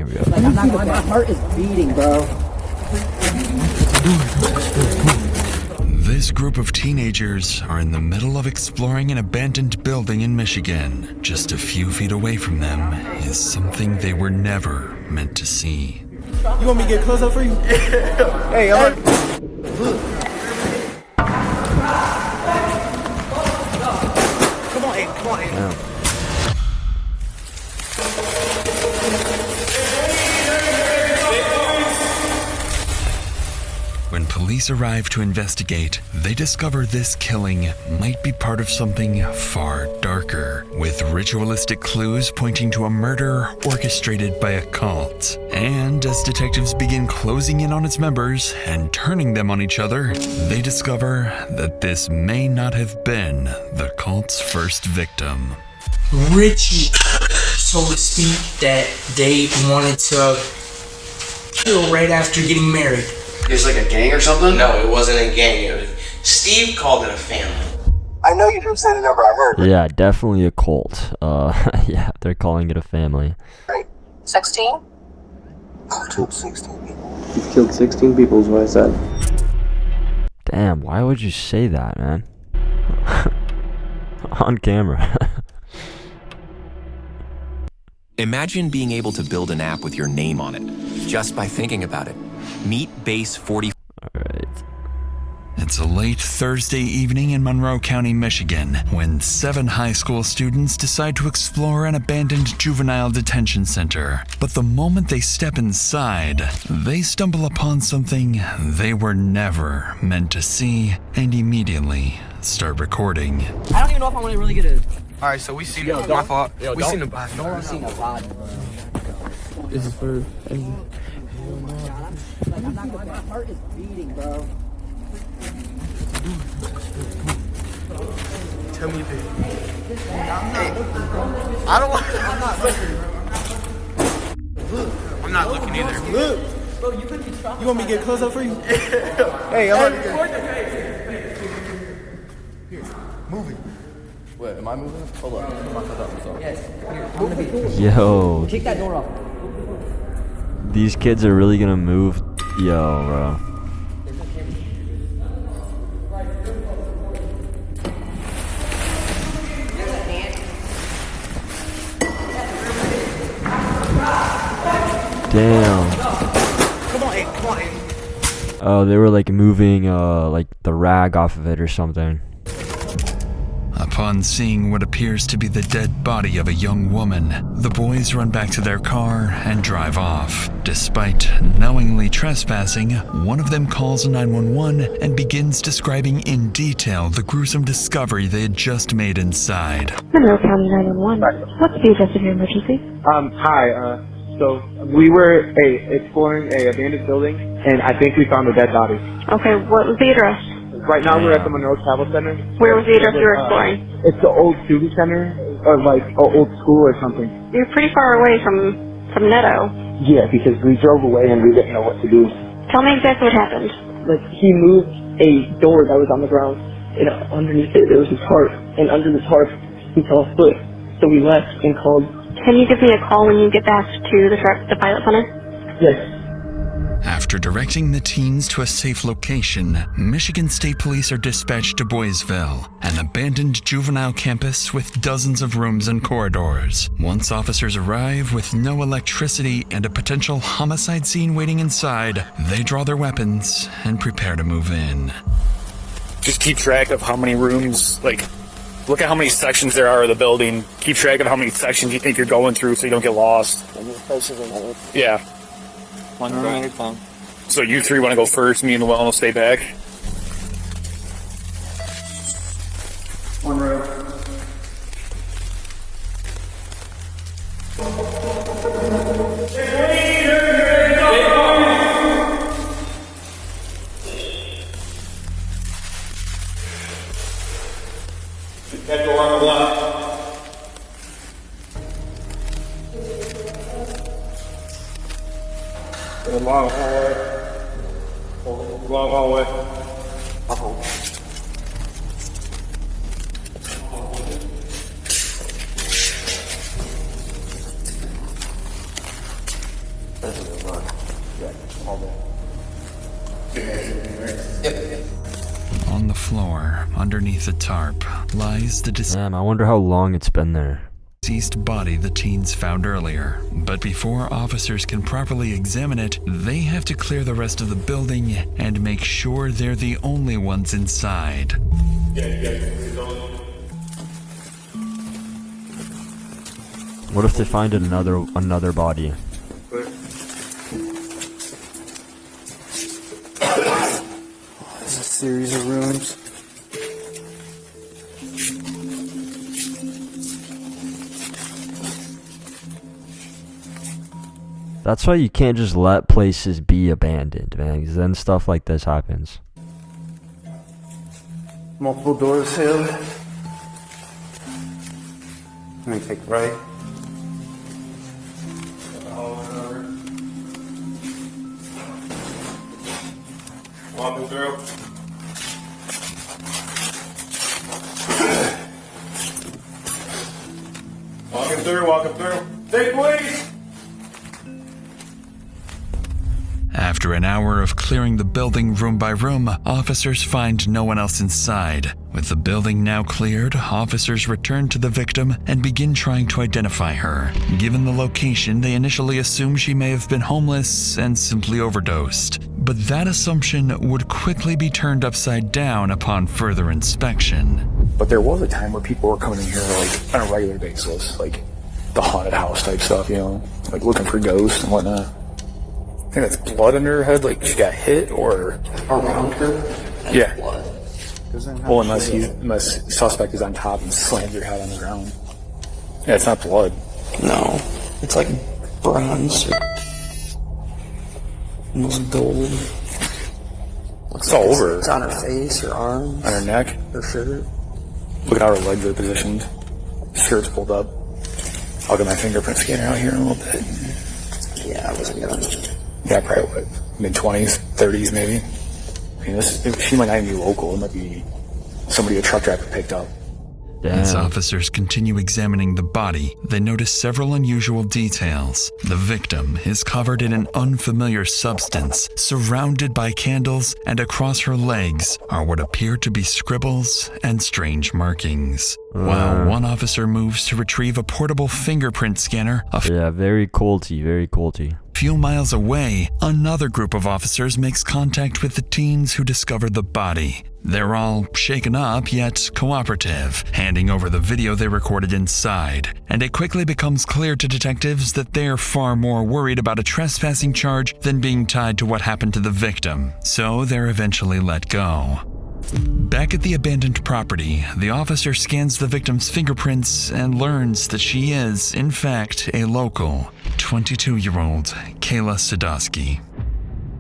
we go. Like, my heart is beating, bro. This group of teenagers are in the middle of exploring an abandoned building in Michigan. Just a few feet away from them is something they were never meant to see. You want me to get close up for you? Hey, I'm Come on, Aiden. Come on, Aiden. Yeah. When police arrive to investigate, they discover this killing might be part of something far darker, with ritualistic clues pointing to a murder orchestrated by a cult. And as detectives begin closing in on its members and turning them on each other, they discover that this may not have been the cult's first victim. Richie told Steve that they wanted to kill right after getting married. It's like a gang or something? No, it wasn't a gang. Steve called it a family. I know you didn't say the number I heard. Yeah, definitely a cult. Yeah, they're calling it a family. 16? I killed 16 people. You've killed 16 people is what I said. Damn, why would you say that, man? On camera. Imagine being able to build an app with your name on it, just by thinking about it. Meet Base 40. Alright. It's a late Thursday evening in Monroe County, Michigan, when 7 high school students decide to explore an abandoned juvenile detention center. But the moment they step inside, they stumble upon something they were never meant to see and immediately start recording. I don't even know if I want to really get a... Alright, so we seen my fault. We seen the We seen a pod. This is for Like, my heart is beating, bro. Tell me this. I don't want. I'm not looking either. Look. Bro, you could be shocked. You want me to get close up for you? Hey, I'm about to get. Moving. Wait, am I moving? Hold up. Yes. Here, I'm gonna be... Yo, Kick that door off. these kids are really gonna move. Yo, bro. Damn. Come on, Aiden. Come on, Aiden. Oh, they were like moving like the rag off of it or something. Upon seeing what appears to be the dead body of a young woman, the boys run back to their car and drive off. Despite knowingly trespassing, one of them calls 911 and begins describing in detail the gruesome discovery they had just made inside. Monroe County 911. What's the address of your emergency? Hi, so we were exploring a abandoned building, and I think we found a dead body. Okay, what was the address? Right now we're at the Monroe Travel Center. Where was the address you were exploring? It's the old student center, or like an old school or something. You're pretty far away from Netto. Yeah, because we drove away and we didn't know what to do. Tell me exactly what happened. Like, he moved a door that was on the ground, and underneath it there was his heart, and under the heart he saw a foot. So we left and called. Can you give me a call when you get back to the pilot center? Yes. After directing the teens to a safe location, Michigan State Police are dispatched to Boysville, an abandoned juvenile campus with dozens of rooms and corridors. Once officers arrive with no electricity and a potential homicide scene waiting inside, they draw their weapons and prepare to move in. Just keep track of how many rooms, like, look at how many sections there are of the building. Keep track of how many sections you think you're going through so you don't get lost. Yeah. So you three want to go first, me and Llewellyn will stay back. One row. That door on the left. Long hallway. Long hallway. On the floor, underneath the tarp, lies the Damn, I wonder how long it's been there. deceased body the teens found earlier. But before officers can properly examine it, they have to clear the rest of the building and make sure they're the only ones inside. What if they find another body? There's a series of rooms. That's why you can't just let places be abandoned, man, because then stuff like this happens. Multiple doors here. Let me take right. Walking through. Walking through. Take please. After an hour of clearing the building room by room, officers find no one else inside. With the building now cleared, officers return to the victim and begin trying to identify her. Given the location, they initially assume she may have been homeless and simply overdosed. But that assumption would quickly be turned upside down upon further inspection. But there was a time where people were coming in here like on a regular basis, like the haunted house type stuff, you know, like looking for ghosts and whatnot. I think that's blood under her head, like she got hit or around her. Yeah. Well, unless suspect is on top and slams her head on the ground. Yeah, it's not blood. No, it's like bronze. Almost gold. It's all over her. It's on her face, her arms, on her neck, her shirt. Look at how her legs are positioned. Shirt's pulled up. I'll get my fingerprint scanner out here in a little bit. Yeah, I wasn't gonna. Yeah, probably what, mid-20s, 30s maybe. I mean, she might not even be local. It might be somebody a truck driver picked up. As officers continue examining the body, they notice several unusual details. The victim is covered in an unfamiliar substance, surrounded by candles, and across her legs are what appear to be scribbles and strange markings. While one officer moves to retrieve a portable fingerprint scanner, very culty, very culty. few miles away, another group of officers makes contact with the teens who discovered the body. They're all shaken up yet cooperative, handing over the video they recorded inside. And it quickly becomes clear to detectives that they're far more worried about a trespassing charge than being tied to what happened to the victim, so they're eventually let go. Back at the abandoned property, the officer scans the victim's fingerprints and learns that she is, in fact, a local, 22-year-old Kayla Sadowski.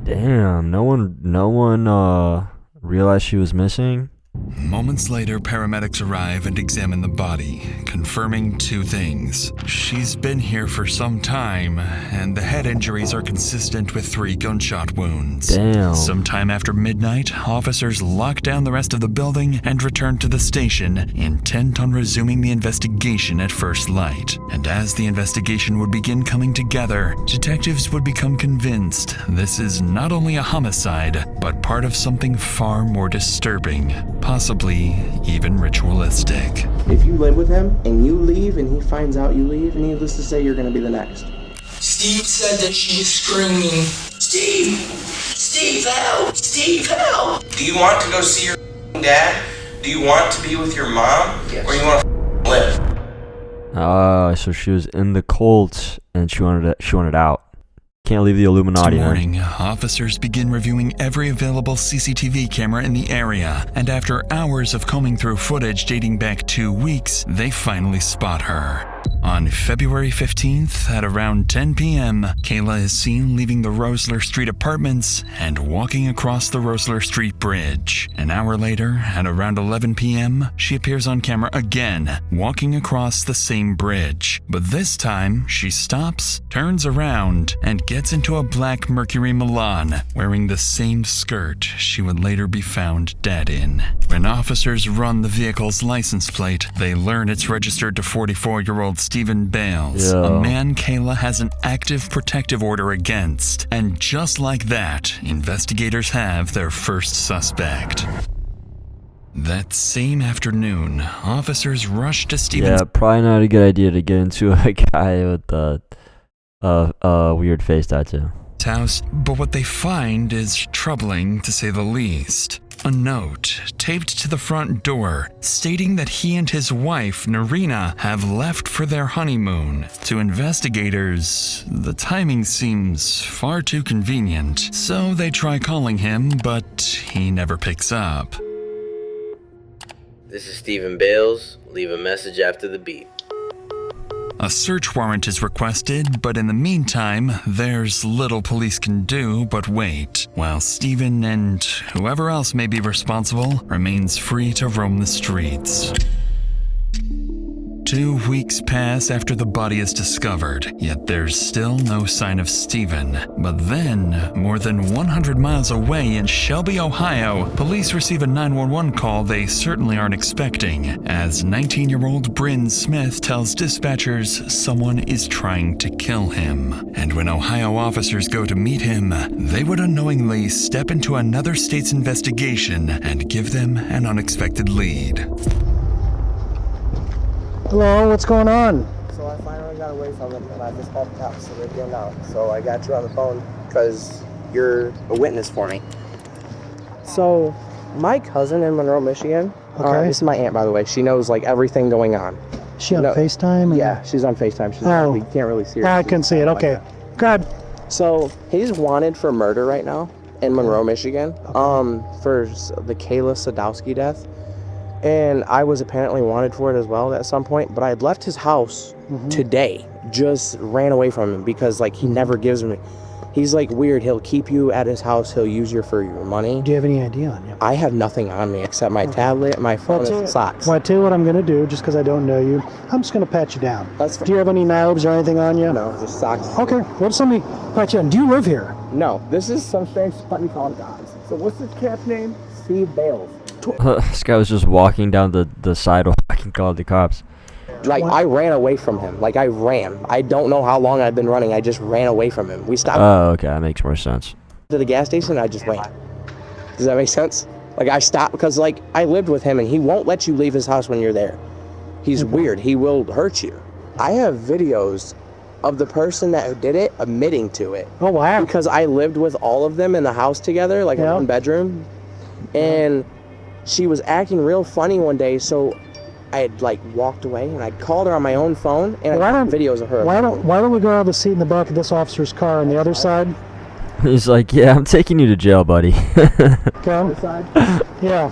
Damn, no one realized she was missing? Moments later, paramedics arrive and examine the body, confirming two things. She's been here for some time, and the head injuries are consistent with 3 gunshot wounds. Damn. Sometime after midnight, officers lock down the rest of the building and return to the station, intent on resuming the investigation at first light. And as the investigation would begin coming together, detectives would become convinced this is not only a homicide, but part of something far more disturbing. Possibly even ritualistic. If you live with him and you leave and he finds out you leave, needless to say, you're going to be the next. Steve said that she was screaming, Steve! Steve, help! Steve, help! Do you want to go see your dad? Do you want to be with your mom? Yes. Or you want to live? So she was in the cult and she wanted out. Can't leave the Illuminati. Next morning, officers begin reviewing every available CCTV camera in the area, and after hours of combing through footage dating back 2 weeks, they finally spot her. On February 15th, at around 10 p.m., Kayla is seen leaving the Rosler Street apartments and walking across the Rosler Street Bridge. An hour later, at around 11 p.m., she appears on camera again, walking across the same bridge. But this time, she stops, turns around, and gets into a black Mercury Milan, wearing the same skirt she would later be found dead in. When officers run the vehicle's license plate, they learn it's registered to 44-year-old 19-year-old Stephen Bales, Yo. a man Kayla has an active protective order against. And just like that, investigators have their first suspect. That same afternoon, officers rushed to Stephen's Yeah, probably not a good idea to get into a guy with a weird face tattoo. house, but what they find is troubling to say the least. A note taped to the front door stating that he and his wife, Narina, have left for their honeymoon. To investigators, the timing seems far too convenient, so they try calling him, but he never picks up. This is Stephen Bales. Leave a message after the beep. A search warrant is requested, but in the meantime, there's little police can do but wait, while Stephen and whoever else may be responsible remains free to roam the streets. 2 weeks pass after the body is discovered, yet there's still no sign of Stephen. But then, more than 100 miles away in Shelby, Ohio, police receive a 911 call they certainly aren't expecting, as 19-year-old Bryn Smith tells dispatchers someone is trying to kill him. And when Ohio officers go to meet him, they would unknowingly step into another state's investigation and give them an unexpected lead. Hello, what's going on? So I finally got away from them, and I just called the cops, so they're getting out. So I got you on the phone because you're a witness for me. So my cousin in Monroe, Michigan. Okay. This is my aunt, by the way. She knows like everything going on. Is she on FaceTime? Yeah, she's on FaceTime. She's you can't really see her. I can see it. Okay. Good. So he's wanted for murder right now in Monroe, Michigan. For the Kayla Sadowski death. And I was apparently wanted for it as well at some point, but I had left his house today, just ran away from him because like he never gives me, he's like weird, he'll keep you at his house, he'll use you for your money. Do you have any ID on you? I have nothing on me except my tablet, my phone, and socks. Well, I tell you what I'm going to do, just because I don't know you, I'm just going to pat you down. That's fine. Do you have any knives or anything on you? No, just socks. Okay, well somebody pat you down. Do you live here? No, this is some strange company called Gods. So what's this cat's name? Steve Bales. This guy was just walking down the sidewalk and called the cops. Like, I ran away from him. Like, I ran. I don't know how long I've been running. I just ran away from him. We stopped Oh, okay, that makes more sense. to the gas station, I just ran. Does that make sense? Like, I stopped because, like, I lived with him, and he won't let you leave his house when you're there. He's weird. He will hurt you. I have videos of the person that did it admitting to it. Oh, wow. Because I lived with all of them in the house together, like in one bedroom. And she was acting real funny one day, so I had like walked away and I called her on my own phone and I got videos of her. Why don't we go out of the seat in the back of this officer's car on the other side? He's like, yeah, I'm taking you to jail, buddy. Come. Yeah.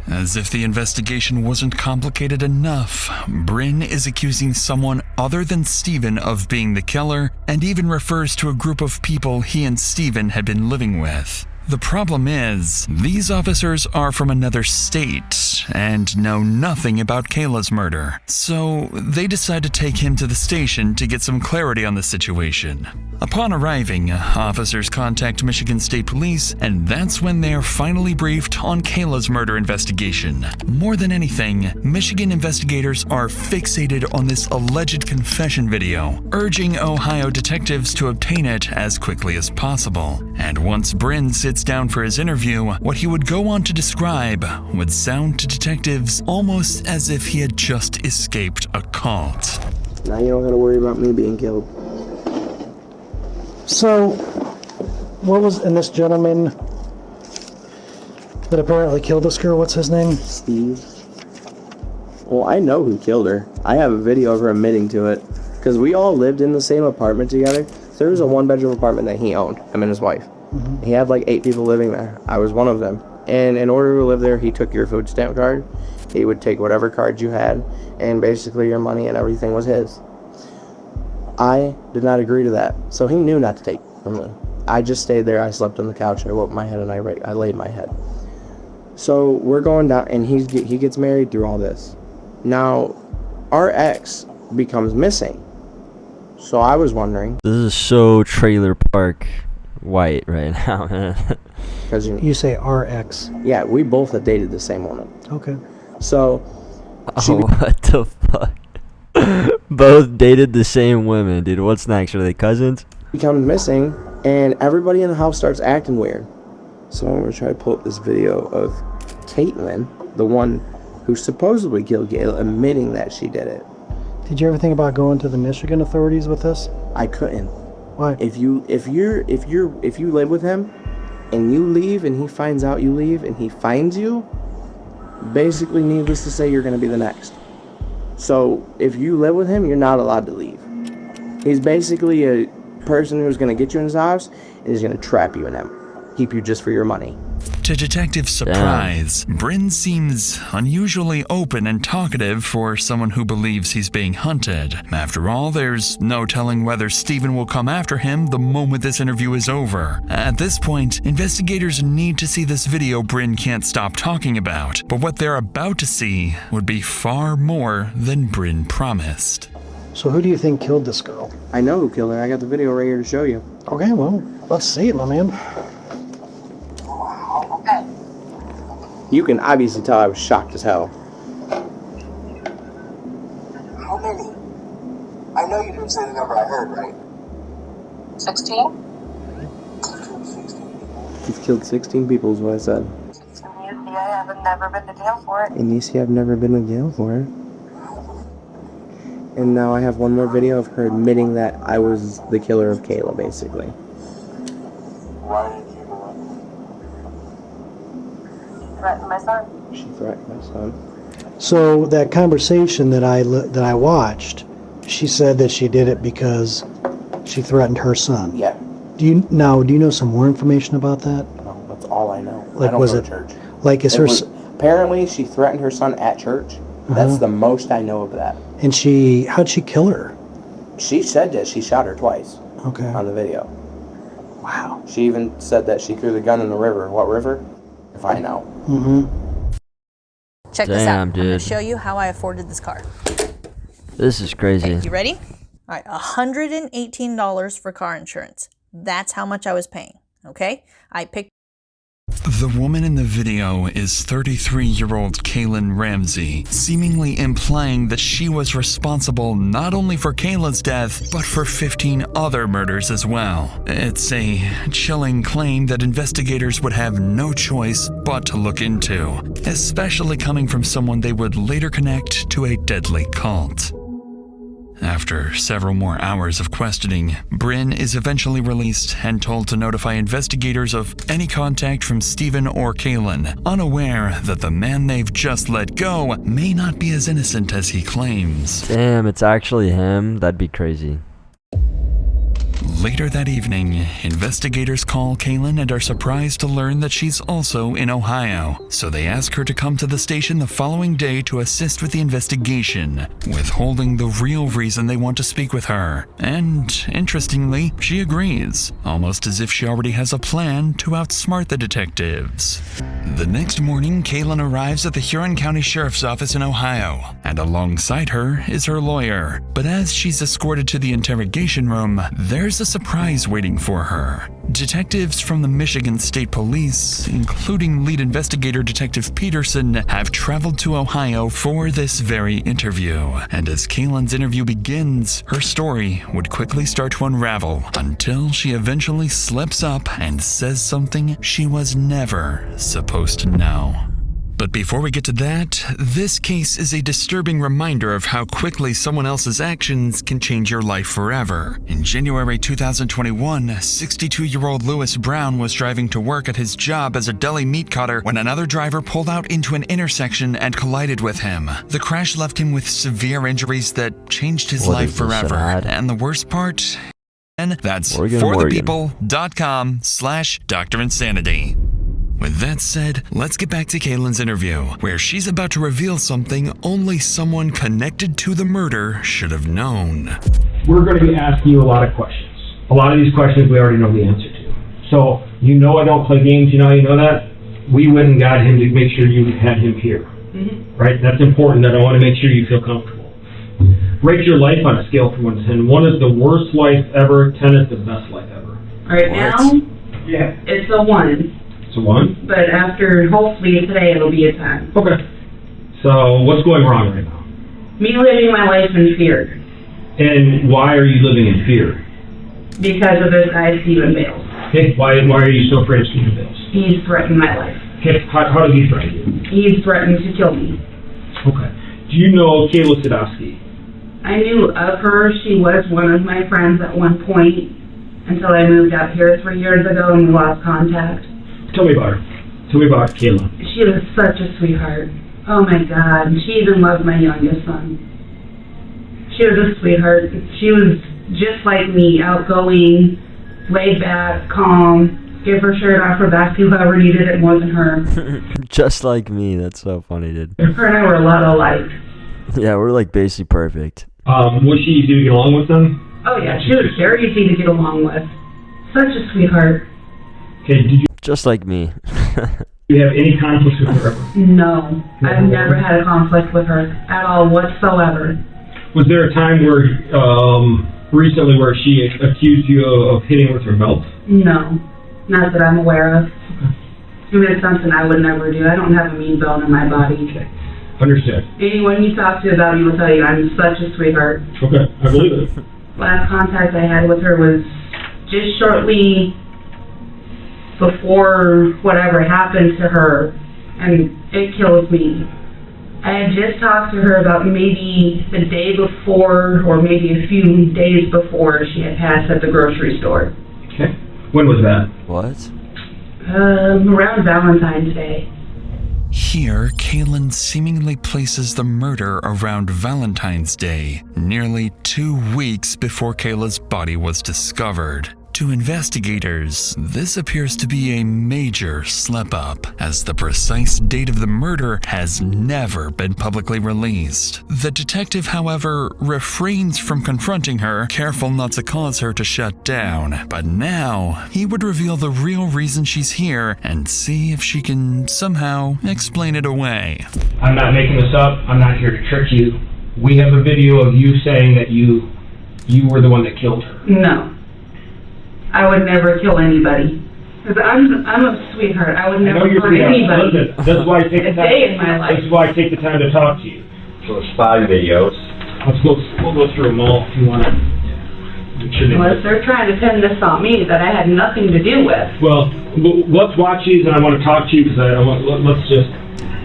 As if the investigation wasn't complicated enough, Bryn is accusing someone other than Stephen of being the killer and even refers to a group of people he and Stephen had been living with. The problem is, these officers are from another state and know nothing about Kayla's murder, so they decide to take him to the station to get some clarity on the situation. Upon arriving, officers contact Michigan State Police, and that's when they're finally briefed on Kayla's murder investigation. More than anything, Michigan investigators are fixated on this alleged confession video, urging Ohio detectives to obtain it as quickly as possible. And once Bryn sits down for his interview, what he would go on to describe would sound to detectives almost as if he had just escaped a cult. Now you don't gotta worry about me being killed. So, what was, and this gentleman that apparently killed this girl, what's his name? Steve. Well, I know who killed her. I have a video of her admitting to it. Because we all lived in the same apartment together. There was a one-bedroom apartment that he owned, him and his wife. He had like 8 people living there. I was one of them. And in order to live there, he took your food stamp card. He would take whatever card you had, and basically your money and everything was his. I did not agree to that, so he knew not to take from me. I just stayed there. I slept on the couch. I woke my head and I laid my head. So we're going down, and he gets married through all this. Now, our ex becomes missing. So I was wondering. This is so Trailer Park White right now, man. Because you say RX. Yeah, we both had dated the same woman. Okay. So. What the fuck? Both dated the same women, dude. What's next? Are they cousins? Becomes missing, and everybody in the house starts acting weird. So I'm gonna try to pull up this video of Caitlin, the one who supposedly killed Kayla, admitting that she did it. Did you ever think about going to the Michigan authorities with this? I couldn't. Why? If you live with him, and you leave, and he finds out you leave, and he finds you, basically, needless to say, you're gonna be the next. So if you live with him, you're not allowed to leave. He's basically a person who's gonna get you in his house and is gonna trap you in him, keep you just for your money. To Detective's surprise, Bryn seems unusually open and talkative for someone who believes he's being hunted. After all, there's no telling whether Steven will come after him the moment this interview is over. At this point, investigators need to see this video Bryn can't stop talking about, but what they're about to see would be far more than Bryn promised. So who do you think killed this girl? I know who killed her. I got the video right here to show you. Okay, well, let's see it, my man. You can obviously tell I was shocked as hell. How many? I know you didn't say the number I heard, right? 16? He's killed 16 people is what I said. I haven't never been to jail for it. And you see I've never been to jail for it. And now I have one more video of her admitting that I was the killer of Kayla, basically. Why did you threaten my son? She threatened my son. So that conversation that I watched, she said that she did it because she threatened her son. Yeah. Do you know some more information about that? No, that's all I know. Like, I don't was go it to church? like is It her? was- apparently, she threatened her son at church. That's the most I know of that. And how'd she kill her? She said that she shot her twice. Okay. On the video. Wow. She even said that she threw the gun in the river. What river? If I know. Mm-hmm. Check this out. Damn, I'm going to dude. show you how I afforded this car. This is crazy. Okay, you ready? All right, $118 for car insurance. That's how much I was paying, okay? I picked... The woman in the video is 33-year-old Kaylin Ramsey, seemingly implying that she was responsible not only for Kayla's death, but for 15 other murders as well. It's a chilling claim that investigators would have no choice but to look into, especially coming from someone they would later connect to a deadly cult. After several more hours of questioning, Bryn is eventually released and told to notify investigators of any contact from Steven or Kaylin, unaware that the man they've just let go may not be as innocent as he claims. Damn, it's actually him? That'd be crazy. Later that evening, investigators call Kaylin and are surprised to learn that she's also in Ohio, so they ask her to come to the station the following day to assist with the investigation, withholding the real reason they want to speak with her. And, interestingly, she agrees, almost as if she already has a plan to outsmart the detectives. The next morning, Kaylin arrives at the Huron County Sheriff's Office in Ohio, and alongside her is her lawyer. But as she's escorted to the interrogation room, there's a surprise waiting for her. Detectives from the Michigan State Police, including lead investigator Detective Peterson, have traveled to Ohio for this very interview. And as Kaylin's interview begins, her story would quickly start to unravel until she eventually slips up and says something she was never supposed to know. But before we get to that, this case is a disturbing reminder of how quickly someone else's actions can change your life forever. In January 2021, 62-year-old Lewis Brown was driving to work at his job as a deli meat cutter when another driver pulled out into an intersection and collided with him. The crash left him with severe injuries that changed his What life is this, an forever. ad? And the worst part? And that's Morgan. forthepeople.com/Dr. Insanity. With that said, let's get back to Kaylin's interview, where she's about to reveal something only someone connected to the murder should have known. We're going to be asking you a lot of questions. A lot of these questions we already know the answer to. So, I don't play games, you know that? We went and got him to make sure you had him here. Mm-hmm. Right? That's important, that I want to make sure you feel comfortable. Rate your life on a scale from 1 to 10. 1 is the worst life ever, 10 is the best life ever. Right now, it's a 1. It's a 1? But after, hopefully today, it'll be a 10. Okay. So, what's going wrong right now? Me living my life in fear And why are you living in fear? because of this guy, Stephen Bales. Okay, why are you so afraid of Stephen Bales? He's threatened my life. Okay, how did he threaten you? He's threatened to kill me. Okay. Do you know Kayla Sadowski? I knew of her. She was one of my friends at one point until I moved out here 3 years ago and we lost contact. Tell me about her. Tell me about Kayla. She was such a sweetheart. Oh my God. She even loved my youngest son. She was a sweetheart. She was just like me, outgoing, laid back, calm, give her shirt off her back to whoever needed it more than her. Just like me. That's so funny, dude. Her and I were a lot alike. Yeah, we're like basically perfect. Was she easy to get along with them? Oh yeah, she was very easy to get along with. Such a sweetheart. Okay, did you Just like me. have any conflicts with her ever? No, I've never had a conflict with her at all whatsoever. Was there a time where, recently where she accused you of hitting with her belt? No, not that I'm aware of. I mean, it's something I would never do. I don't have a mean bone in my body. Okay, understood. Anyone you talk to about me will tell you I'm such a sweetheart. Okay, I believe it. Last contact I had with her was just shortly before whatever happened to her, and it kills me. I had just talked to her about maybe the day before or maybe a few days before she had passed at the grocery store. Okay. When was that? What? Around Valentine's Day. Here, Kaylin seemingly places the murder around Valentine's Day, nearly 2 weeks before Kayla's body was discovered. To investigators, this appears to be a major slip-up, as the precise date of the murder has never been publicly released. The detective, however, refrains from confronting her, careful not to cause her to shut down. But now, he would reveal the real reason she's here and see if she can somehow explain it away. I'm not making this up. I'm not here to trick you. We have a video of you saying that you were the one that killed her. No. I would never kill anybody. Because I'm a sweetheart. I would never hurt anybody. Listen, that's why I take a day in my life. This is why I take the time to talk to you. So it's 5 videos. We'll go through them all if you want to. Unless they're trying to pin this on me that I had nothing to do with. Well, let's watch these, and I want to talk to you because let's just.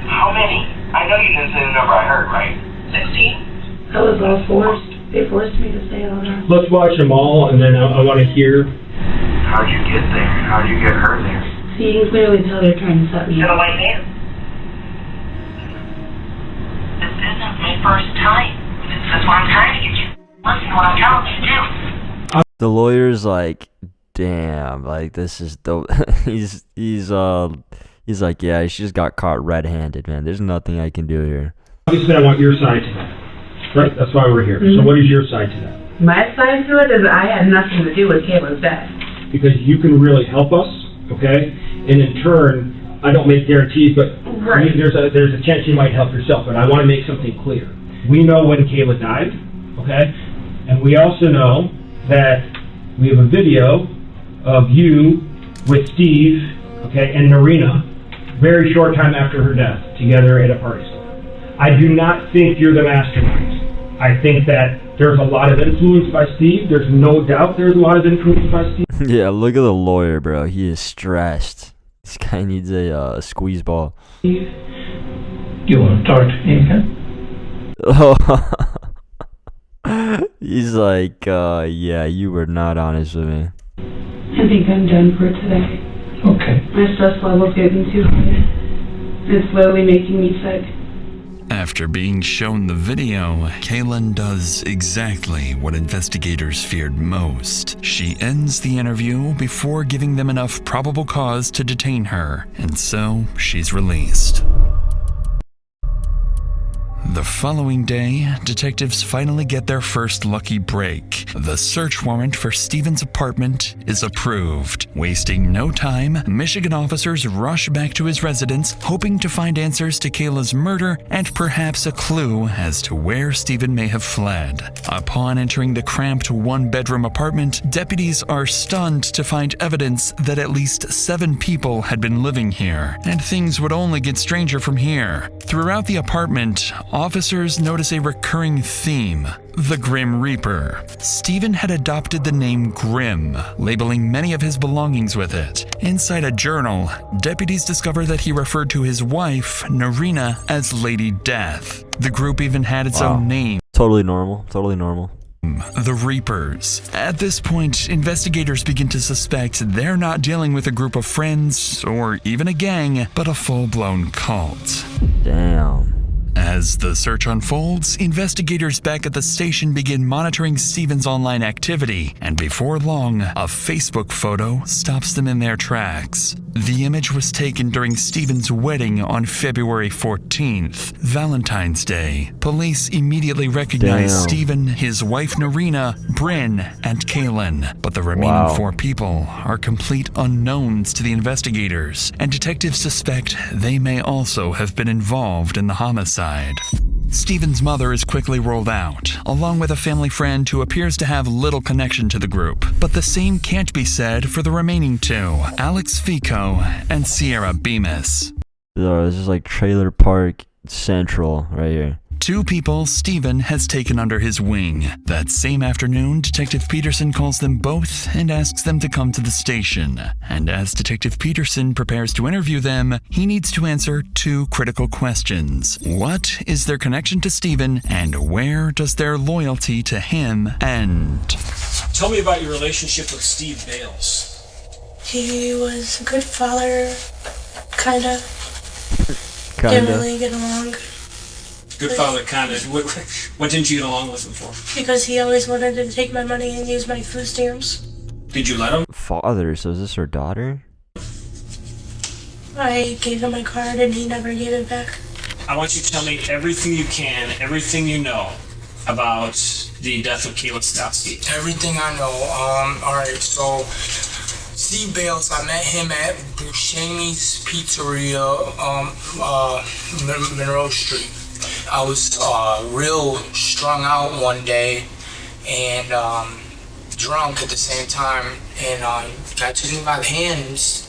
How many? I know you didn't say the number I heard, right? 16? That was all forced. They forced me to say all that. Let's watch them all, and then I want to hear. How'd you get there? How'd you get her there? So you can clearly tell they're trying to set me In a up. white van. This isn't my first time. This is what I'm trying to get you. Listen to what I'm telling you to do. The lawyer's like, damn, like this is dope. he's like, yeah, she just got caught red-handed, man. There's nothing I can do here. Obviously, I want your side to that. Right? That's why we're here. Mm-hmm. So what is your side to that? My side to it is I had nothing to do with Kayla's death. Because you can really help us, okay? And in turn, I don't make guarantees, but right. there's a chance you might help yourself. But I want to make something clear. We know when Kayla died, okay? And we also know that we have a video of you with Steve, okay, and Narina, very short time after her death, together at a party store. I do not think you're the mastermind. I think that there's a lot of influence by Steve. There's no doubt there's a lot of influence by Steve. Yeah, look at the lawyer, bro. He is stressed. This guy needs a squeeze ball. Steve, you want to talk to me again? Oh. He's like, yeah, you were not honest with me. I think I'm done for today. Okay. My stress level's getting too high. It's slowly making me sick. After being shown the video, Kaylin does exactly what investigators feared most. She ends the interview before giving them enough probable cause to detain her, and so she's released. The following day, detectives finally get their first lucky break. The search warrant for Stephen's apartment is approved. Wasting no time, Michigan officers rush back to his residence, hoping to find answers to Kayla's murder and perhaps a clue as to where Stephen may have fled. Upon entering the cramped one-bedroom apartment, deputies are stunned to find evidence that at least 7 people had been living here, and things would only get stranger from here. Throughout the apartment, officers notice a recurring theme: the Grim Reaper. Stephen had adopted the name Grim, labeling many of his belongings with it. Inside a journal, deputies discover that he referred to his wife, Narina, as Lady Death. The group even had its own name. Totally normal. Totally normal. The Reapers. At this point, investigators begin to suspect they're not dealing with a group of friends or even a gang, but a full-blown cult. Damn. As the search unfolds, investigators back at the station begin monitoring Stephen's online activity, and before long, a Facebook photo stops them in their tracks. The image was taken during Stephen's wedding on February 14th, Valentine's Day. Police immediately recognize Stephen, his wife Narina, Bryn, and Kaylin, but the remaining 4 people are complete unknowns to the investigators, and detectives suspect they may also have been involved in the homicide. Stephen's mother is quickly rolled out, along with a family friend who appears to have little connection to the group. But the same can't be said for the remaining 2, Alex Fico and Sierra Bemis. This is like Trailer Park Central right here. 2 people Stephen has taken under his wing. That same afternoon, Detective Peterson calls them both and asks them to come to the station. And as Detective Peterson prepares to interview them, he needs to answer 2 critical questions. What is their connection to Stephen, and where does their loyalty to him end? Tell me about your relationship with Steve Bales. He was a good father, kinda. Didn't really get along. Good father, kinda. What didn't you get along with him for? Because he always wanted to take my money and use my food stamps. Did you let him? Father, so is this her daughter? I gave him my card and he never gave it back. I want you to tell me everything you can, everything you know about the death of Kayla Stosky. Everything I know. Alright, so Steve Bales, I met him at Buscemi's Pizzeria, Monroe Street. I was real strung out one day and drunk at the same time, and guy took me by the hands,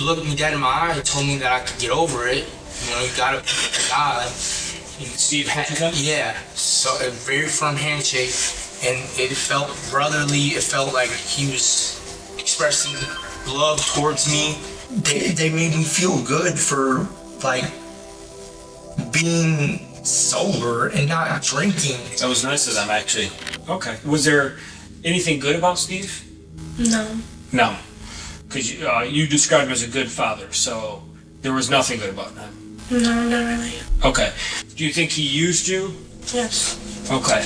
looked me dead in my eye, and told me that I could get over it. You know, you gotta die. Steve had Yeah, so a very firm handshake, and it felt brotherly. It felt like he was expressing love towards me. They made me feel good for like being sober and not drinking. That was nice of them, actually. Okay. Was there anything good about Steve? No. No. Because you described him as a good father, so there was nothing good about him. No, not really. Okay. Do you think he used you? Yes. Okay.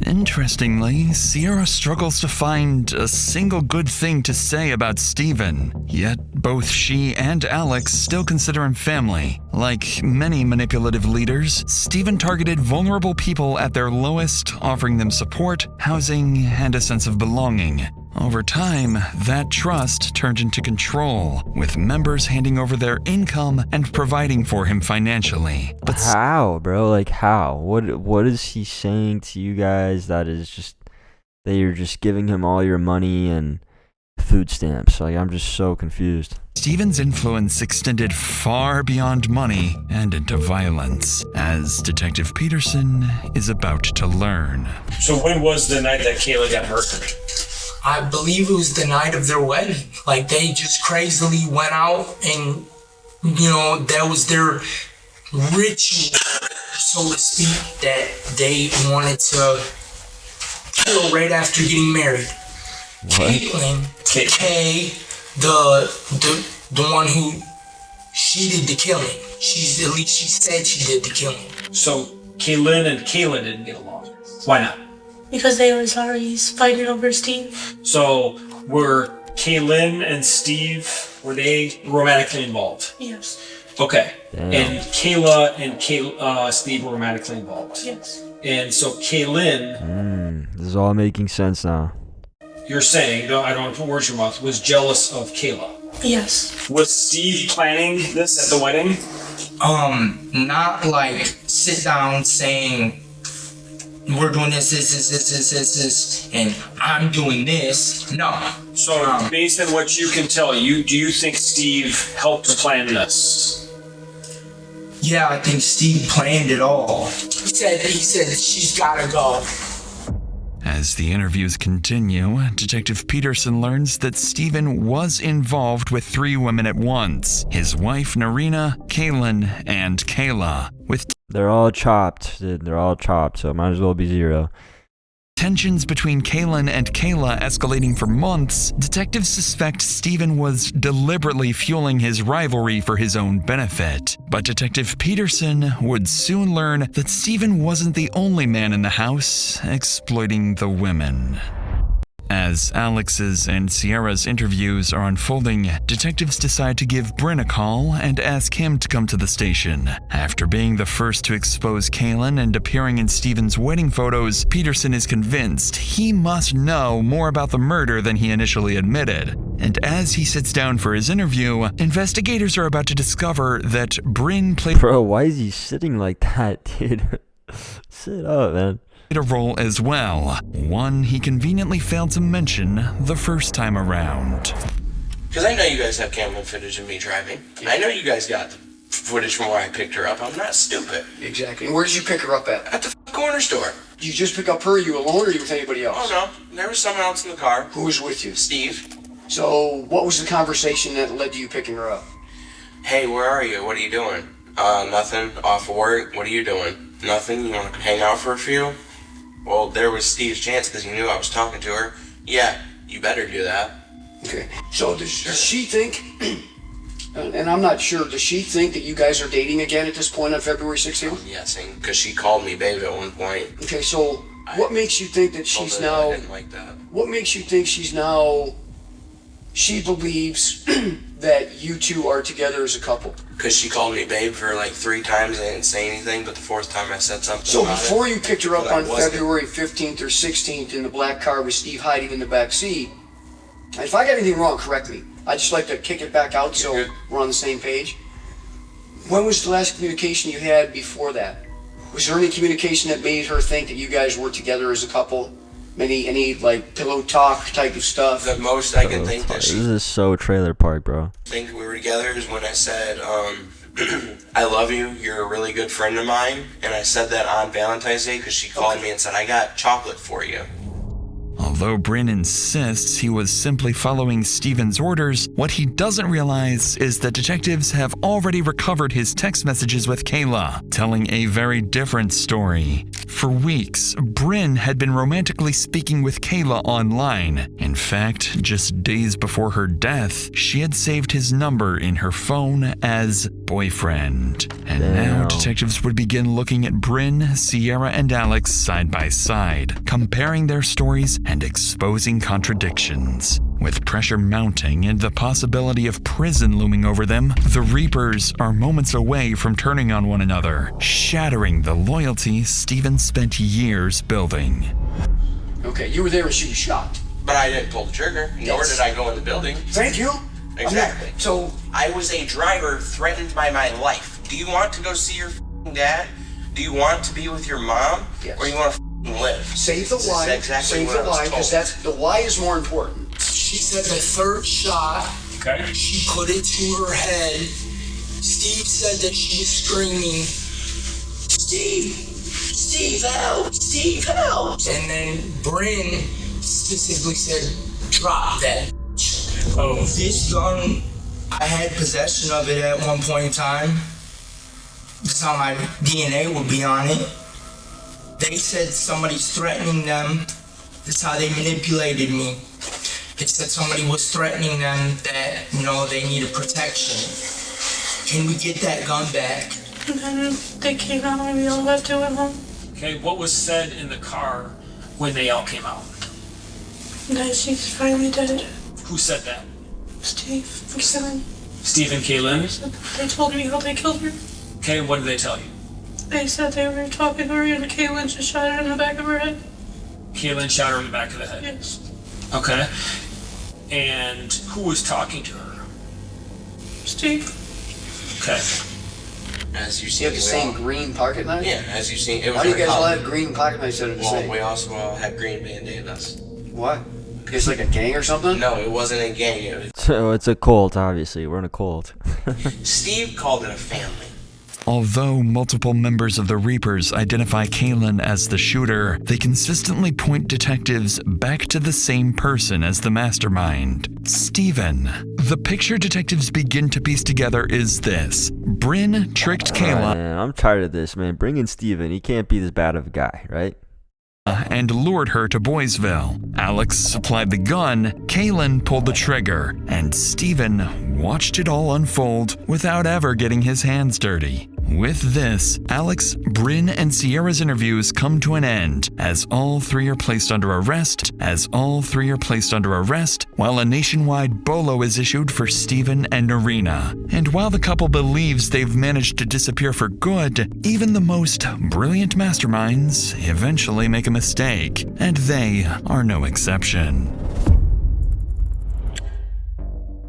Interestingly, Sierra struggles to find a single good thing to say about Stephen, yet both she and Alex still consider him family. Like many manipulative leaders, Stephen targeted vulnerable people at their lowest, offering them support, housing, and a sense of belonging. Over time, that trust turned into control, with members handing over their income and providing for him financially. But how, bro? Like, how? What is he saying to you guys that is just that you're just giving him all your money and food stamps? Like, I'm just so confused. Stephen's influence extended far beyond money and into violence, as Detective Peterson is about to learn. So when was the night that Kayla got murdered? I believe it was the night of their wedding. Like, they just crazily went out and, you know, that was their ritual, so to speak, that they wanted to kill right after getting married. Caitlin, Kay, the one who, she did the killing. At least she said she did the killing. So Kaylin and Kayla didn't get along. Why not? Because they was already fighting over Steve. So were Kaylin and Steve, were they romantically involved? Yes. Okay. Damn. And Kayla and Steve were romantically involved? Yes. And so Kaylin, this is all making sense now. you're saying, no, I don't want to put words in your mouth, was jealous of Kayla? Yes. Was Steve planning this at the wedding? Not like sit down saying, we're doing this, and I'm doing this. No. So, based on what you can tell, do you think Steve helped plan this? Yeah, I think Steve planned it all. He said she's gotta go. As the interviews continue, Detective Peterson learns that Steven was involved with 3 women at once: his wife Narina, Kaylin, and Kayla, with They're all chopped, dude. They're all chopped, so it might as well be 0. tensions between Kaylin and Kayla escalating for months. Detectives suspect Steven was deliberately fueling his rivalry for his own benefit. But Detective Peterson would soon learn that Steven wasn't the only man in the house exploiting the women. As Alex's and Sierra's interviews are unfolding, detectives decide to give Bryn a call and ask him to come to the station. After being the first to expose Kaylin and appearing in Steven's wedding photos, Peterson is convinced he must know more about the murder than he initially admitted. And as he sits down for his interview, investigators are about to discover that Bryn played— Bro, why is he sitting like that, dude? Sit up, man. A role as well, one he conveniently failed to mention the first time around. Because I know you guys have camera footage of me driving. And I know you guys got the footage from where I picked her up. I'm not stupid. Exactly. And where did you pick her up at? At the corner store. Did you just pick up her? Are you alone or are you with anybody else? Oh, no. There was someone else in the car. Who was with you? Steve. So, what was the conversation that led to you picking her up? Hey, where are you? What are you doing? Nothing. Off work. What are you doing? Nothing. You want to hang out for a few? Well, there was Steve's chance because he knew I was talking to her. Yeah, you better do that. Okay. So does she think, and I'm not sure, does she think that you guys are dating again at this point on February 16th? I'm guessing, because she called me babe at one point. Okay, so what makes you think that she's now... I didn't like that. What makes you think she's now... She believes that you two are together as a couple? Because she called me babe for like 3 times. I didn't say anything, but the 4th time I said something So about before it, you picked her up but I on wasn't. February 15th or 16th in the black car with Steve hiding in the back seat, and if I got anything wrong, correct me. I'd just like to kick it back out so we're on the same page. When was the last communication you had before that? Was there any communication that made her think that you guys were together as a couple? Any like pillow talk type of stuff? The most I can think that This she is so trailer park, bro. think we were together is when I said, I love you, you're a really good friend of mine. And I said that on Valentine's Day because she called me and said, I got chocolate for you. Although Bryn insists he was simply following Steven's orders, what he doesn't realize is that detectives have already recovered his text messages with Kayla, telling a very different story. For weeks, Bryn had been romantically speaking with Kayla online. In fact, just days before her death, she had saved his number in her phone as boyfriend. And now detectives would begin looking at Bryn, Sierra, and Alex side by side, comparing their stories and exposing contradictions. With pressure mounting and the possibility of prison looming over them, the Reapers are moments away from turning on one another, shattering the loyalty Steven spent years building. Okay, you were there when she was shot. But I didn't pull the trigger, nor did I go in the building. Thank you. Exactly. So I was a driver threatened by my life. Do you want to go see your dad? Do you want to be with your mom? Yes. Or you want to live? Save the This is why. exactly Save what I the was why, because told. that's the why is more important. She said the 3rd shot, she put it to her head. Steve said that she was screaming, Steve! Steve, help! Steve, help! And then Bryn specifically said, drop that. Oh. This gun, I had possession of it at one point in time. That's how my DNA would be on it. They said somebody's threatening them. That's how they manipulated me. They said somebody was threatening them that, you know, they needed protection. Can we get that gun back? And then they came out and we all left and went home. Okay, what was said in the car when they all came out? That she's finally dead. Who said that? Steve and Kaylin. Steve and Kaylin? They told me how they killed her. Okay, what did they tell you? They said they were talking to her and Kaylin just shot her in the back of her head. Kaylin shot her in the back of the head? Yes. Okay. And who was talking to her? Steve. Okay. As you see, You have the same green pocket knife? Yeah, as you see, it was. Why do you guys all common. have green pocket knives that are the Well, same? we also have green bandanas. What? It's like a gang or something? No, it wasn't a gang. It was... So it's a cult, obviously. We're in a cult. Steve called it a family. Although multiple members of the Reapers identify Kalen as the shooter, they consistently point detectives back to the same person as the mastermind, Steven. The picture detectives begin to piece together is this. Bryn tricked Kayla. Man, I'm tired of this, man. Bring in Steven. He can't be this bad of a guy, right? And lured her to Boysville. Alex supplied the gun, Kalen pulled the trigger, and Steven watched it all unfold without ever getting his hands dirty. With this, Alex, Bryn, and Sierra's interviews come to an end as all three are placed under arrest, while a nationwide BOLO is issued for Steven and Narina. And while the couple believes they've managed to disappear for good, even the most brilliant masterminds eventually make a mistake, and they are no exception.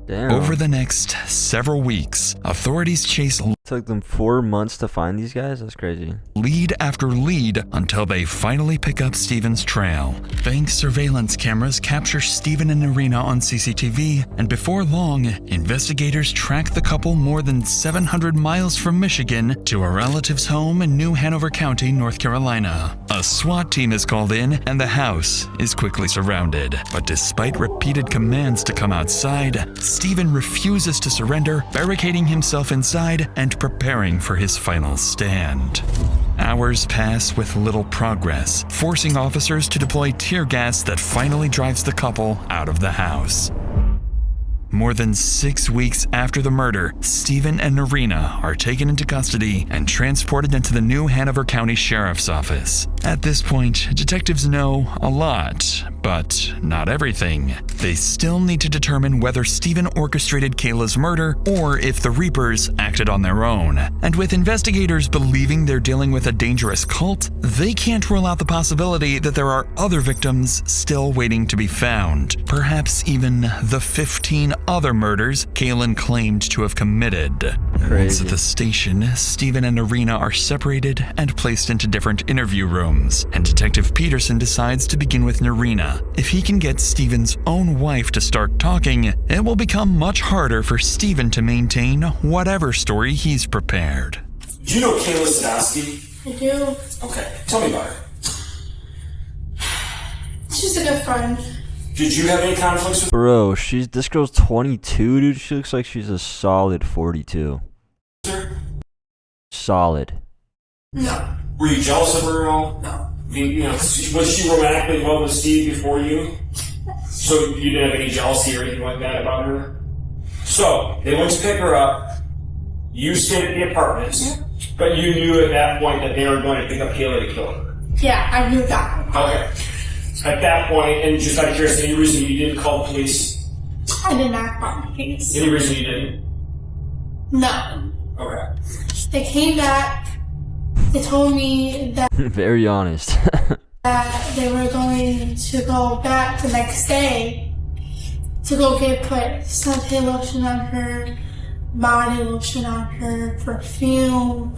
Damn. Over the next several weeks, authorities chase took them 4 months to find these guys? That's crazy. Lead after lead until they finally pick up Steven's trail. Bank surveillance cameras capture Steven and Narina on CCTV, and before long, investigators track the couple more than 700 miles from Michigan to a relative's home in New Hanover County, North Carolina. A SWAT team is called in, and the house is quickly surrounded. But despite repeated commands to come outside, Steven refuses to surrender, barricading himself inside and preparing for his final stand. Hours pass with little progress, forcing officers to deploy tear gas that finally drives the couple out of the house. More than 6 weeks after the murder, Steven and Narina are taken into custody and transported into the New Hanover County Sheriff's Office. At this point, detectives know a lot, but not everything. They still need to determine whether Steven orchestrated Kayla's murder or if the Reapers acted on their own. And with investigators believing they're dealing with a dangerous cult, they can't rule out the possibility that there are other victims still waiting to be found. Perhaps even the 15 other murders Kalen claimed to have committed. Once at the station, Steven and Narina are separated and placed into different interview rooms, and Detective Peterson decides to begin with Narina. If he can get Steven's own wife to start talking, it will become much harder for Steven to maintain whatever story he's prepared. Do you know Kayla Sadowski? I do. Okay, tell me about her. She's a good friend. Did you have any conflicts with Bro, this girl's 22, dude. She looks like she's a solid 42. her? Solid. No. Were you jealous of her at all? No. Was she romantically involved with Steve before you? So you didn't have any jealousy or anything like that about her? So, they went to pick her up. You stayed at the apartments, but you knew at that point that they were going to pick up Kayla to kill her. Yeah, I knew that. Okay. At that point, and just out of curiosity, any reason you didn't call the police? I did not call the police. Any reason you didn't? No. Okay. They came back. They told me that Very honest. that they were going to go back the next day to go put suntan lotion on her, body lotion on her, perfume,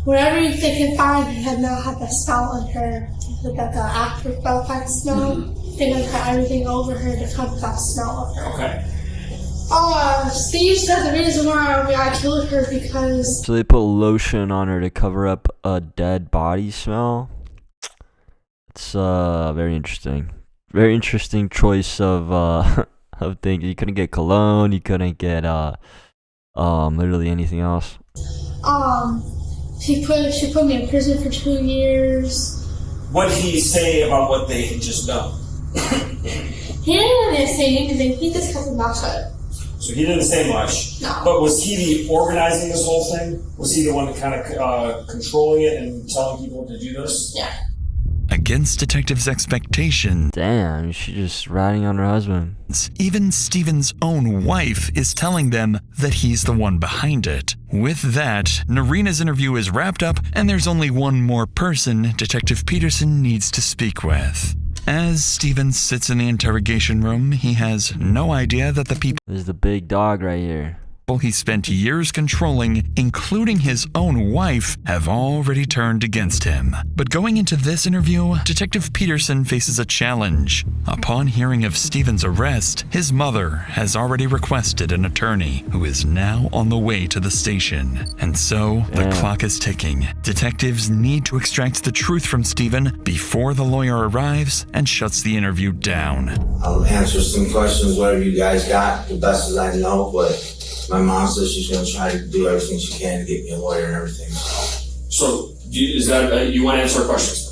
whatever they could find. They had not had the smell on her, like the after kind smell. They would put everything over her to cover that smell of her. Okay. Steve said the reason why I killed her because So they put lotion on her to cover up a dead body smell? It's very interesting. Very interesting choice of of things. You couldn't get cologne, you couldn't get literally anything else. she put me in prison for 2 years. What did he say about what they had just done? He didn't say anything. He just kept his mouth shut. So he didn't say much. No. But was he the organizing this whole thing? Was he the one that kind of controlling it and telling people to do this? Yeah. Against detectives' expectations. Damn, she's just ratting on her husband. Even Steven's own wife is telling them that he's the one behind it. With that, Narina's interview is wrapped up, and there's only one more person Detective Peterson needs to speak with. As Steven sits in the interrogation room, he has no idea that the people There's the big dog right here. he spent years controlling, including his own wife, have already turned against him. But going into this interview, Detective Peterson faces a challenge. Upon hearing of Steven's arrest, his mother has already requested an attorney who is now on the way to the station. And so, the clock is ticking. Detectives need to extract the truth from Steven before the lawyer arrives and shuts the interview down. I'll answer some questions, whatever you guys got, the best as I know, but my mom says she's going to try to do everything she can to get me a lawyer and everything. So, is that, you want to answer questions?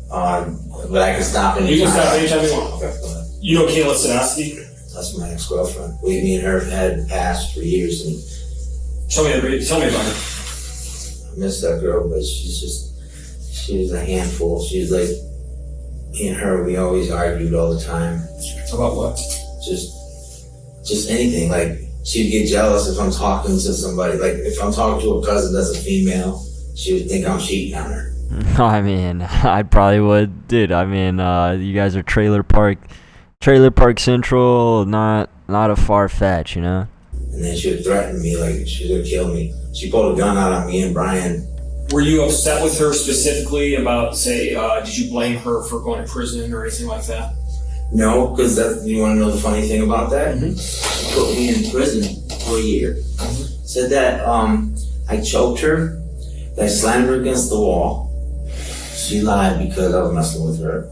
But I can stop anytime. You can stop anytime you want. Okay, go ahead. You know Kayla Sadowski? That's my ex-girlfriend. Me and her have had past for years. And tell me about her. I miss that girl, but she's a handful. She's like, me and her, we always argued all the time. About what? Just anything. Like, she'd get jealous if I'm talking to somebody. Like, if I'm talking to a cousin that's a female, she would think I'm cheating on her. I mean, I probably would, dude. I mean, you guys are Trailer Park Central, not a far fetch, you know. And then she would threaten me, like she would kill me. She pulled a gun out on me and Brian. Were you upset with her specifically about, say, did you blame her for going to prison or anything like that? No, because you want to know the funny thing about that? Mm-hmm. She put me in prison for a year. Mm-hmm. Said that I choked her, that I slammed her against the wall. She lied because I was messing with her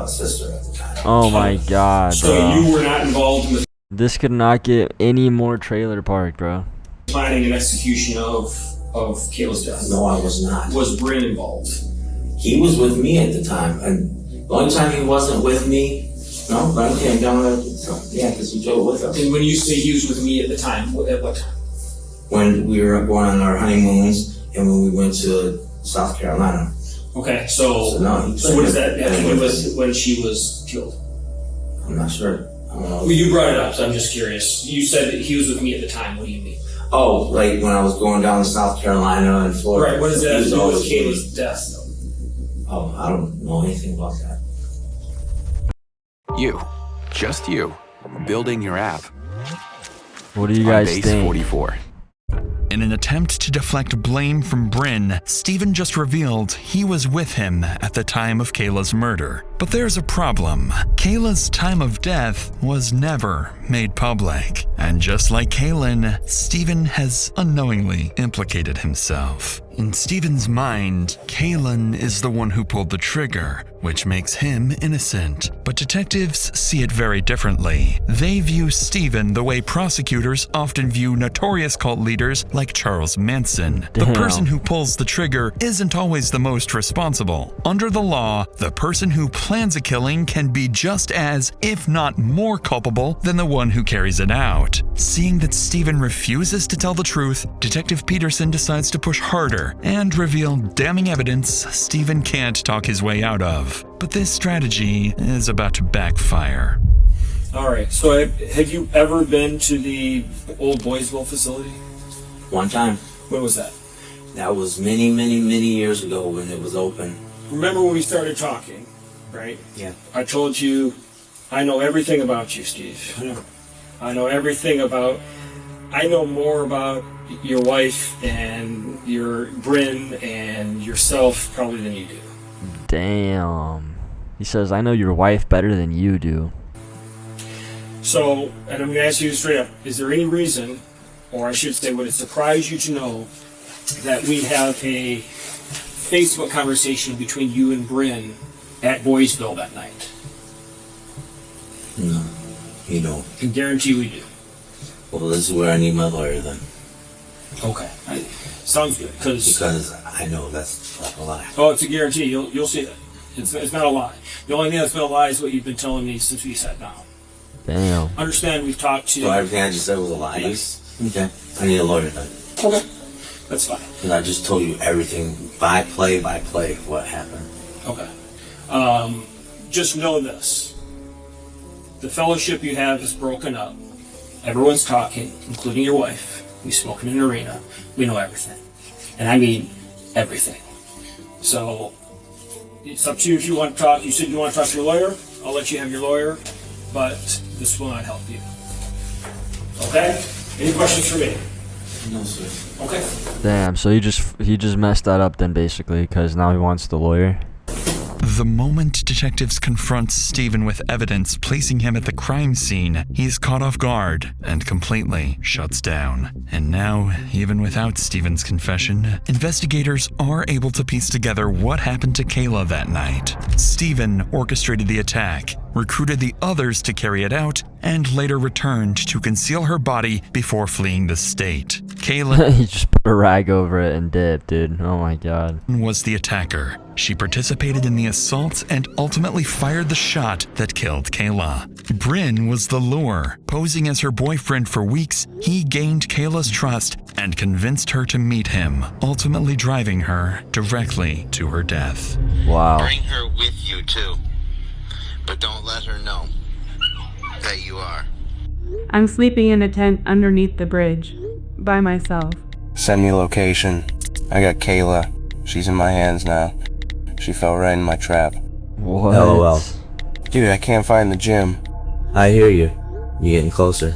sister at the time. Oh my god, so bro. You were not involved with this could not get any more Trailer Park, bro. planning and execution of Kayla's death? No, I was not. Was Bryn involved? He was with me at the time, and the only time he wasn't with me, no, Brian came down there, because he drove with us. And when you say he was with me at the time, at what time? When we were going on our honeymoons and when we went to South Carolina. Okay, so what does that have to do with when she was killed? I'm not sure. I don't know. Well, you brought it up, so I'm just curious. You said that he was with me at the time. What do you mean? Oh, like when I was going down to South Carolina and Florida. Right, what does that have to do with Kayla's death? Oh, I don't know anything about that. You, just you, building your app. What do you guys Base think? 44. In an attempt to deflect blame from Bryn, Steven just revealed he was with him at the time of Kayla's murder. But there's a problem. Kayla's time of death was never made public. And just like Kaylin, Steven has unknowingly implicated himself. In Steven's mind, Kaylin is the one who pulled the trigger, which makes him innocent. But detectives see it very differently. They view Steven the way prosecutors often view notorious cult leaders like Charles Manson. The person who pulls the trigger isn't always the most responsible. Under the law, the person who plans a killing can be just as, if not more culpable than the one who carries it out. Seeing that Steven refuses to tell the truth, Detective Peterson decides to push harder and reveal damning evidence Steven can't talk his way out of. But this strategy is about to backfire. Alright, so have you ever been to the old Boysville facility? One time. When was that? That was many, many, many years ago when it was open. Remember when we started talking, right? Yeah. I told you, I know everything about you, Steve. I know everything about, I know more about your wife and your Bryn and yourself probably than you do. Damn. He says, I know your wife better than you do. So, and I'm going to ask you straight up, is there any reason, or I should say, would it surprise you to know that we have a Facebook conversation between you and Bryn at Boysville that night? No, you don't. I can guarantee we do. Well, this is where I need my lawyer then. Okay. Sounds good. Because I know that's not a lie. Oh, it's a guarantee. You'll see that. It's not a lie. The only thing that's been a lie is what you've been telling me since we sat down. Damn. Understand we've talked to... So everything I just said was a lie? Yes. Okay. I need a lawyer then. Okay. That's fine. And I just told you everything by play what happened. Okay. Just know this. The fellowship you have is broken up. Everyone's talking, including your wife. We smoke in an arena. We know everything. And I mean everything. So, it's up to you if you want to talk. You said you want to talk to your lawyer. I'll let you have your lawyer. But this will not help you. Okay? Any questions for me? No, sir. Okay. Damn. So he just messed that up then, basically, because now he wants the lawyer. The moment detectives confront Stephen with evidence placing him at the crime scene, he's caught off guard and completely shuts down. And now, even without Stephen's confession, investigators are able to piece together what happened to Kayla that night. Stephen orchestrated the attack, recruited the others to carry it out, and later returned to conceal her body before fleeing the state. Kayla He just put a rag over it and dipped, dude. Oh my god. was the attacker. She participated in the assault and ultimately fired the shot that killed Kayla. Bryn was the lure. Posing as her boyfriend for weeks, he gained Kayla's trust and convinced her to meet him, ultimately driving her directly to her death. Wow. Bring her with you too, but don't let her know that you are. I'm sleeping in a tent underneath the bridge, by myself. Send me location. I got Kayla. She's in my hands now. She fell right in my trap. What? LOL. Dude, I can't find the gym. I hear you. You getting closer.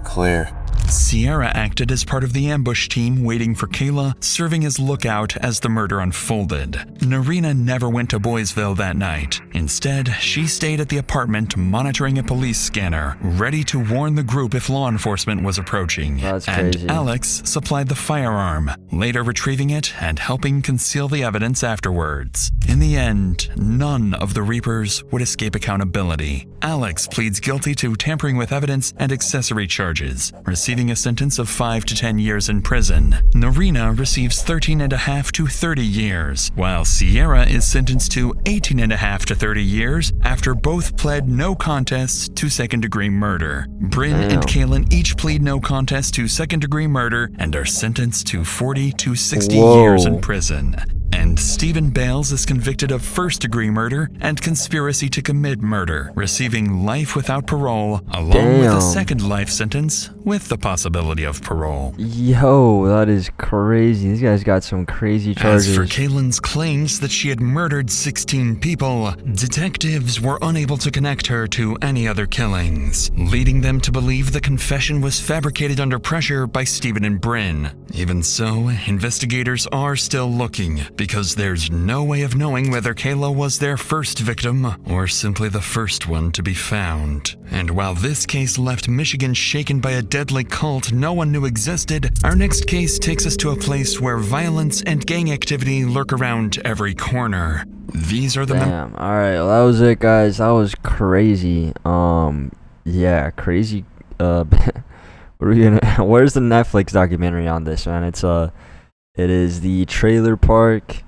Clear. Sierra acted as part of the ambush team waiting for Kayla, serving as lookout as the murder unfolded. Narina never went to Boysville that night. Instead, she stayed at the apartment monitoring a police scanner, ready to warn the group if law enforcement was approaching. That's and crazy. Alex supplied the firearm, later retrieving it and helping conceal the evidence afterwards. In the end, none of the Reapers would escape accountability. Alex pleads guilty to tampering with evidence and accessory charges, receiving a sentence of 5 to 10 years in prison. Narina receives 13.5 to 30 years, while Sierra is sentenced to 18.5 to 30 years after both pled no contest to second-degree murder. Bryn and Kaylin each plead no contest to second-degree murder and are sentenced to 40 to 60 years in prison. And Stephen Bales is convicted of first-degree murder and conspiracy to commit murder, receiving life without parole, along with a second life sentence with the possibility of parole. Yo, that is crazy. These guys got some crazy charges. As for Kaylin's claims that she had murdered 16 people, detectives were unable to connect her to any other killings, leading them to believe the confession was fabricated under pressure by Stephen and Bryn. Even so, investigators are still looking, because there's no way of knowing whether Kayla was their first victim or simply the first one to be found. And while this case left Michigan shaken by a deadly cult no one knew existed, our next case takes us to a place where violence and gang activity lurk around every corner. These are the Damn. All right, well, that was it, guys. That was crazy. Yeah, crazy. What are we gonna? Where's the Netflix documentary on this, man? It is the Trailer Park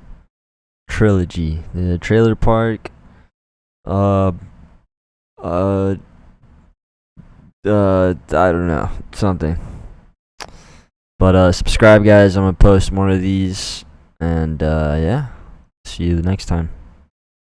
Trilogy. The Trailer Park. I don't know, something. But subscribe, guys. I'm gonna post more of these, and yeah, see you next time.